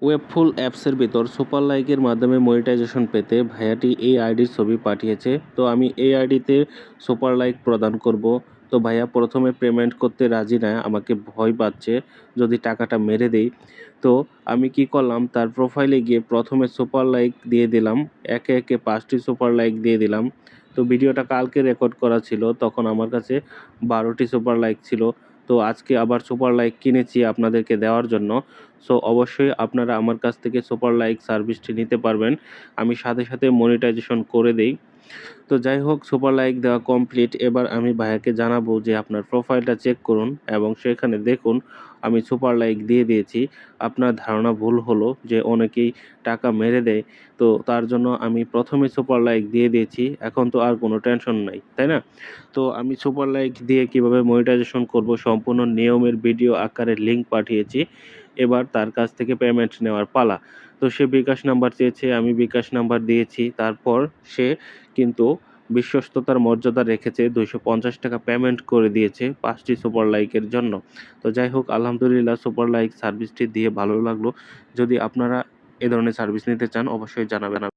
ওয়েবফুল অ্যাপসের ভিতর সুপার লাইকের মাধ্যমে মনিটাইজেশন পেতে ভাইয়াটি এই আইডির ছবি পাঠিয়েছে। তো আমি এই আইডিতে সুপার লাইক প্রদান করব। তো ভাইয়া প্রথমে পেমেন্ট করতে রাজি না, আমাকে ভয় পাচ্ছে যদি টাকাটা মেরে দেই। তো আমি কি করলাম, তার প্রোফাইলে গিয়ে প্রথমে সুপার লাইক দিয়ে দিলাম, একে একে 5টি সুপার লাইক দিয়ে দিলাম। তো ভিডিওটা কালকে রেকর্ড করা ছিল, তখন আমার কাছে 12টি সুপার লাইক ছিল। তো আজকে আবার সুপার লাইক কিনেছি আপনাদেরকে দেওয়ার জন্য। সো অবশ্যই আপনারা আমার কাছ থেকে সুপার লাইক সার্ভিসটি নিতে পারবেন, আমি সাথে সাথে মনিটাইজেশন করে দেই। তো যাই হোক, সুপার লাইক দেওয়া কমপ্লিট। এবার আমি ভাইয়াকে জানাবো যে আপনার প্রোফাইলটা চেক করুন এবং সেখানে দেখুন আমি সুপার লাইক দিয়ে দিয়েছি। আপনার ধারণা ভুল হলো যে অনেকেই টাকা মেরে দেয়, তো তার জন্য আমি প্রথমে সুপার লাইক দিয়ে দিয়েছি, এখন তো আর কোনো টেনশন নাই, তাই না? তো আমি সুপার লাইক দিয়ে কিভাবে মনিটাইজেশন করব সম্পূর্ণ নিয়মের ভিডিও আকারে লিঙ্ক পাঠিয়েছি। এবার তার কাছ থেকে পেমেন্ট নেওয়ার পালা। তো সে বিকাশ নাম্বার চেয়েছে, আমি বিকাশ নাম্বার দিয়েছি। তারপর সে কিন্তু বিশ্বস্ততার মর্যাদা রেখেছে, 250 টাকা পেমেন্ট করে দিয়েছে 5টি সুপার লাইকের জন্য। তো যাই হোক, আলহামদুলিল্লাহ, সুপার লাইক সার্ভিসটি দিয়ে ভালো লাগলো। যদি আপনারা এ ধরনের সার্ভিস নিতে চান অবশ্যই জানাবেন।